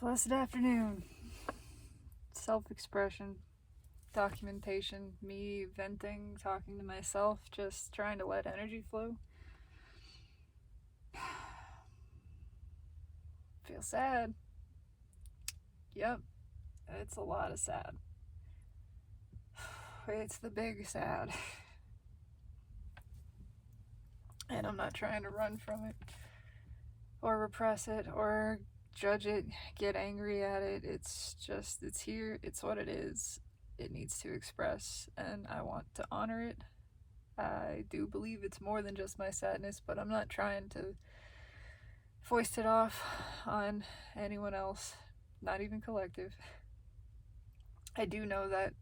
Blessed afternoon. Self-expression, documentation, me venting, talking to myself, just trying to let energy flow. Feel sad. Yep, it's a lot of sad. It's the big sad. And I'm not trying to run from it or repress it or judge it, get angry at it. It's here, it's what it is. It needs to express, and I want to honor it. I do believe it's more than just my sadness, but I'm not trying to foist it off on anyone else, not even collective. I do know that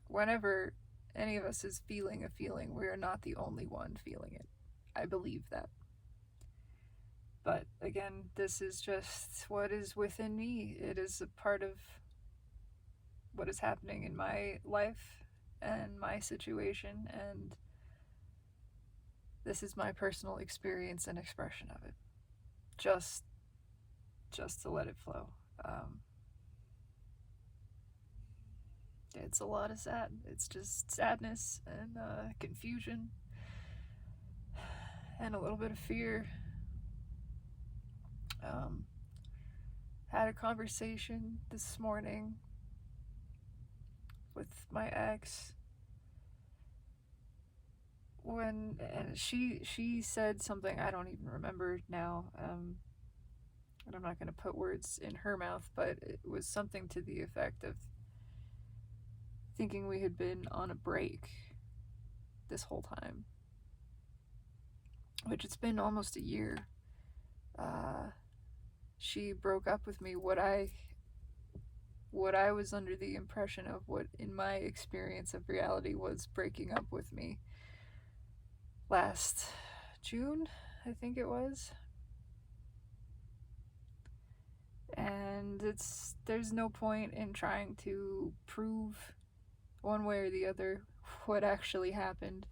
whenever any of us is feeling a feeling, we are not the only one feeling it. I believe that. But again, this is just what is within me. It is a part of what is happening in my life and my situation, and this is my personal experience and expression of it. Just to let it flow. It's a lot of sad. It's just sadness and confusion and a little bit of fear. Had a conversation this morning with my ex and she said something I don't even remember now, and I'm not going to put words in her mouth, but it was something to the effect of thinking we had been on a break this whole time, which it's been almost a year. She broke up with me what I was under the impression of, what in my experience of reality was breaking up with me last June, I think it was. And there's no point in trying to prove one way or the other what actually happened.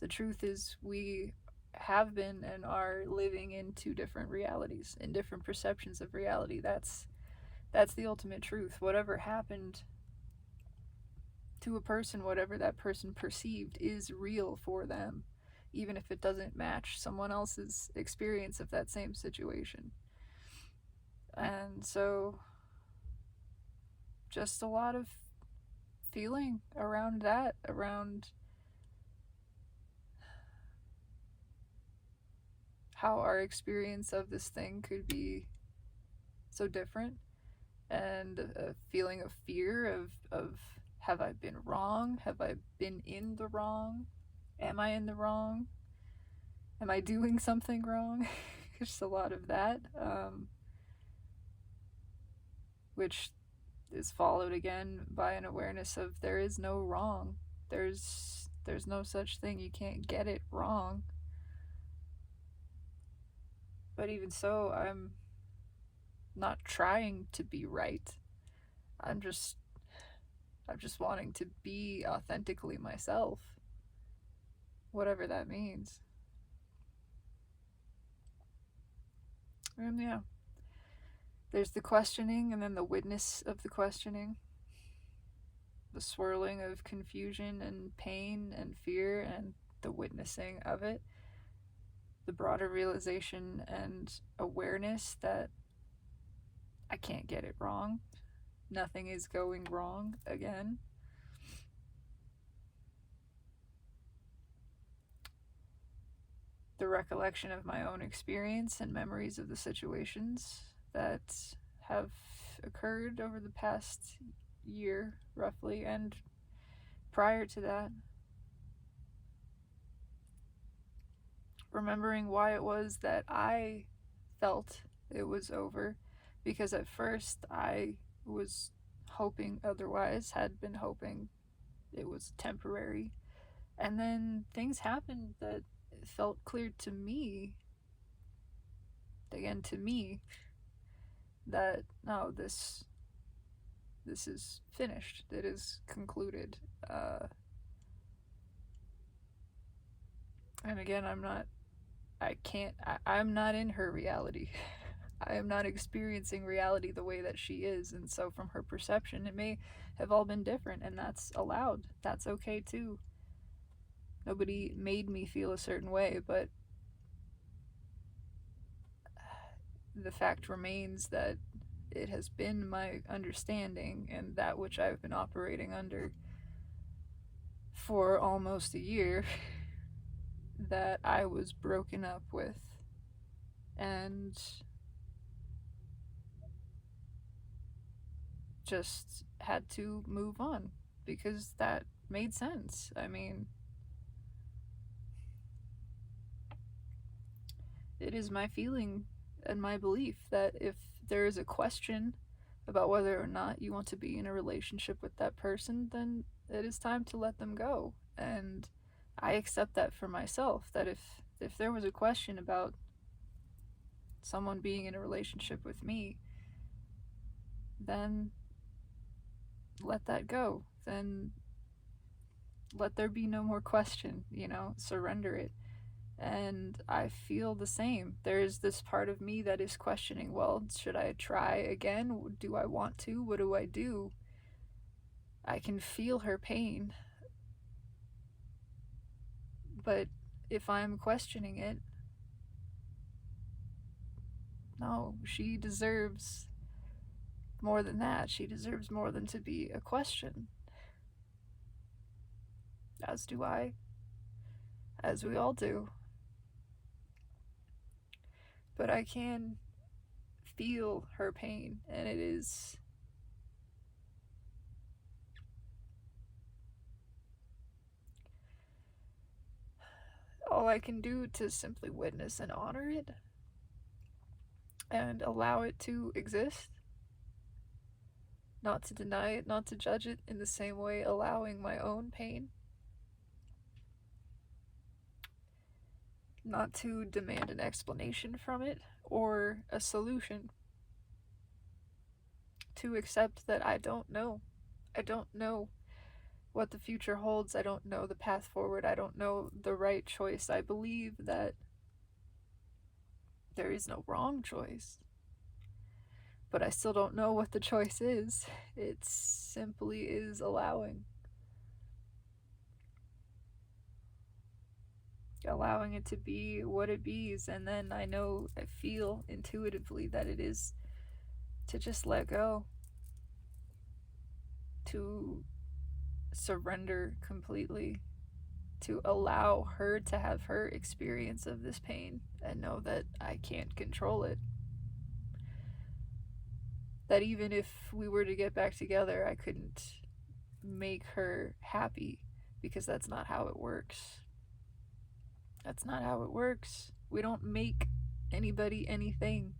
The truth is, we have been and are living in two different realities, in different perceptions of reality. That's the ultimate truth. Whatever happened to a person, whatever that person perceived, is real for them, even if it doesn't match someone else's experience of that same situation. And so, just a lot of feeling around that, around how our experience of this thing could be so different, and a feeling of fear of have I been wrong? Have I been in the wrong? Am I in the wrong? Am I doing something wrong? Just a lot of that, which is followed again by an awareness of there is no wrong. There's no such thing. You can't get it wrong. But even so, I'm not trying to be right. I'm just wanting to be authentically myself, whatever that means. And yeah, there's the questioning, and then the witness of the questioning, the swirling of confusion and pain and fear, and the witnessing of it, the broader realization and awareness that I can't get it wrong. Nothing is going wrong again. The recollection of my own experience and memories of the situations that have occurred over the past year, roughly, and prior to that. Remembering why it was that I felt it was over, because at first I was hoping otherwise, had been hoping it was temporary, and then things happened that felt clear to me, again to me, that no, this is finished, it is concluded. And again, I'm not in her reality. I am not experiencing reality the way that she is, and so from her perception, it may have all been different, and that's allowed. That's okay too. Nobody made me feel a certain way, but the fact remains that it has been my understanding and that which I've been operating under for almost a year that I was broken up with, and just had to move on because that made sense. I mean, it is my feeling and my belief that if there is a question about whether or not you want to be in a relationship with that person, then it is time to let them go. And I accept that for myself, that if there was a question about someone being in a relationship with me, then let that go. Then let there be no more question, surrender it. And I feel the same. There's this part of me that is questioning, well, should I try again? Do I want to? What do I do? I can feel her pain. But if I'm questioning it, no, she deserves more than that. She deserves more than to be a question. As do I. As we all do. But I can feel her pain, and it is all I can do to simply witness and honor it and allow it to exist. Not to deny it, not to judge it, in the same way allowing my own pain. Not to demand an explanation from it or a solution. To accept that I don't know. I don't know what the future holds. I don't know the path forward. I don't know the right choice. I believe that there is no wrong choice. But I still don't know what the choice is. It simply is allowing. Allowing it to be what it is, and then I feel intuitively that it is to just let go. To surrender completely. To allow her to have her experience of this pain and know that I can't control it. That even if we were to get back together, I couldn't make her happy because that's not how it works. That's not how it works. We don't make anybody anything.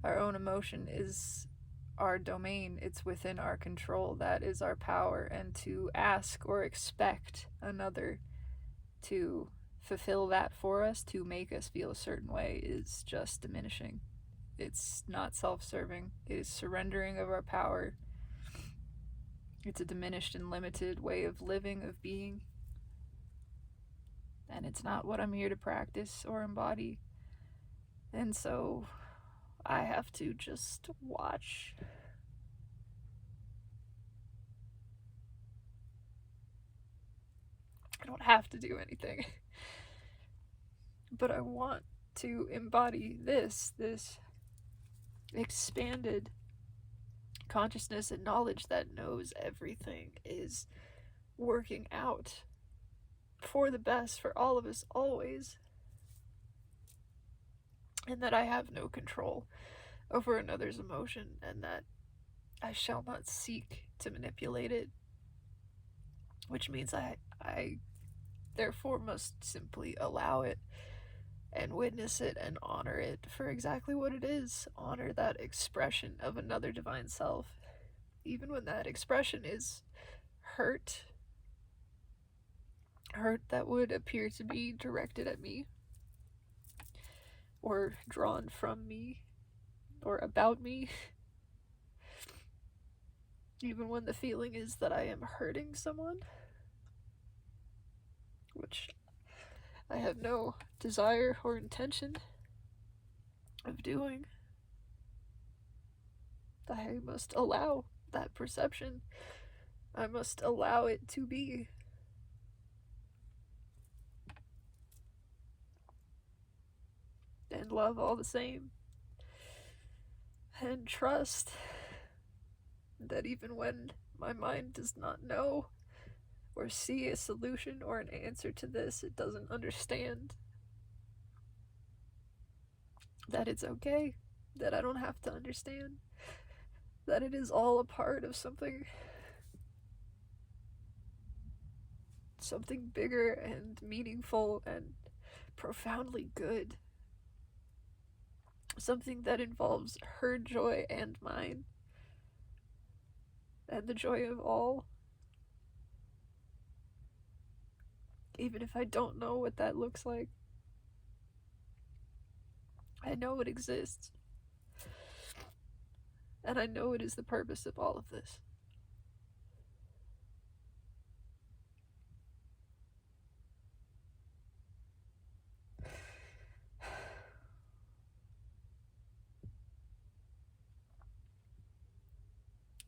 Our own emotion is our domain. It's within our control. That is our power. And to ask or expect another to fulfill that for us, to make us feel a certain way, is just diminishing. It's not self-serving. It is surrendering of our power. It's a diminished and limited way of living, of being. And it's not what I'm here to practice or embody. And so I have to just watch. I don't have to do anything. But I want to embody this expanded consciousness and knowledge that knows everything is working out for the best for all of us always. And that I have no control over another's emotion, and that I shall not seek to manipulate it. Which means I therefore must simply allow it and witness it and honor it for exactly what it is. Honor that expression of another divine self, even when that expression is hurt that would appear to be directed at me, or drawn from me, or about me. Even when the feeling is that I am hurting someone, which I have no desire or intention of doing. I must allow that perception. I must allow it to be. And love all the same. And trust that even when my mind does not know or see a solution or an answer to this, it doesn't understand, that it's okay, that I don't have to understand, that it is all a part of something bigger and meaningful and profoundly good. Something that involves her joy and mine, and the joy of all. Even if I don't know what that looks like, I know it exists. And I know it is the purpose of all of this.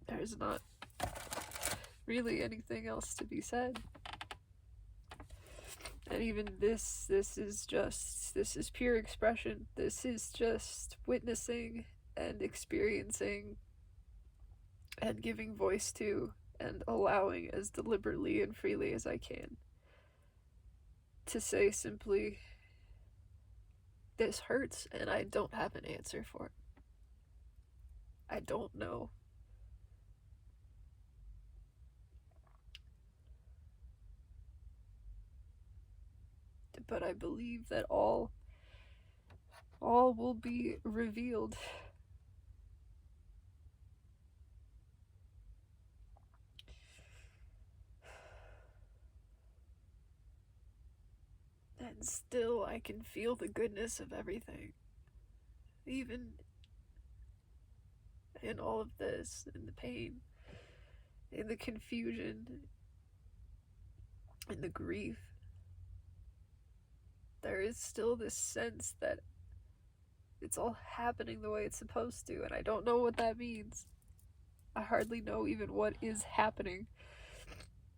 There's not really anything else to be said. And even this is pure expression. This is just witnessing and experiencing and giving voice to and allowing as deliberately and freely as I can to say simply, this hurts and I don't have an answer for it. I don't know. But I believe that all will be revealed. And still I can feel the goodness of everything. Even in all of this, in the pain, in the confusion, in the grief, there is still this sense that it's all happening the way it's supposed to, and I don't know what that means. I hardly know even what is happening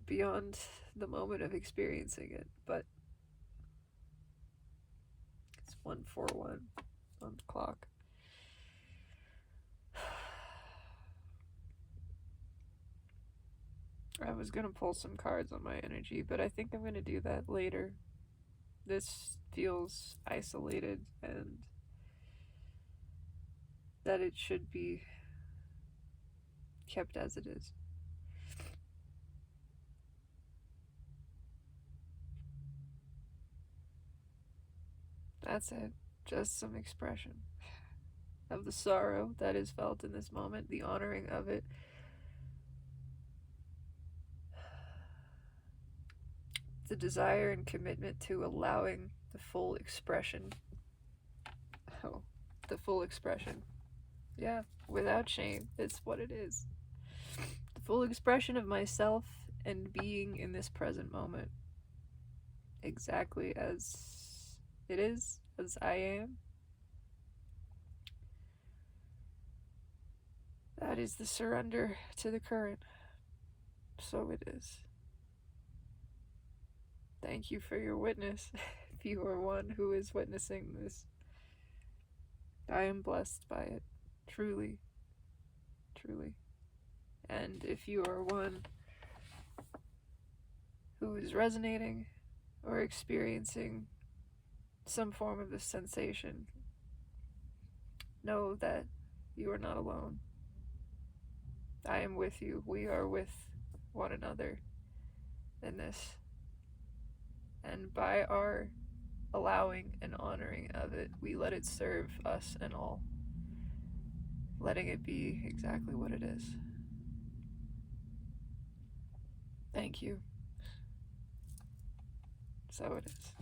beyond the moment of experiencing it, but it's 1:41 on the clock. I was gonna pull some cards on my energy, but I think I'm gonna do that later. This feels isolated, and that it should be kept as it is. That's it. Just some expression of the sorrow that is felt in this moment, the honoring of it. The desire and commitment to allowing the full expression. The full expression. Yeah, without shame, it's what it is. The full expression of myself and being in this present moment. Exactly as it is, as I am. That is the surrender to the current. So it is. Thank you for your witness, if you are one who is witnessing this. I am blessed by it, truly, truly. And if you are one who is resonating or experiencing some form of this sensation, know that you are not alone. I am with you. We are with one another in this. And by our allowing and honoring of it, we let it serve us and all, letting it be exactly what it is. Thank you. So it is.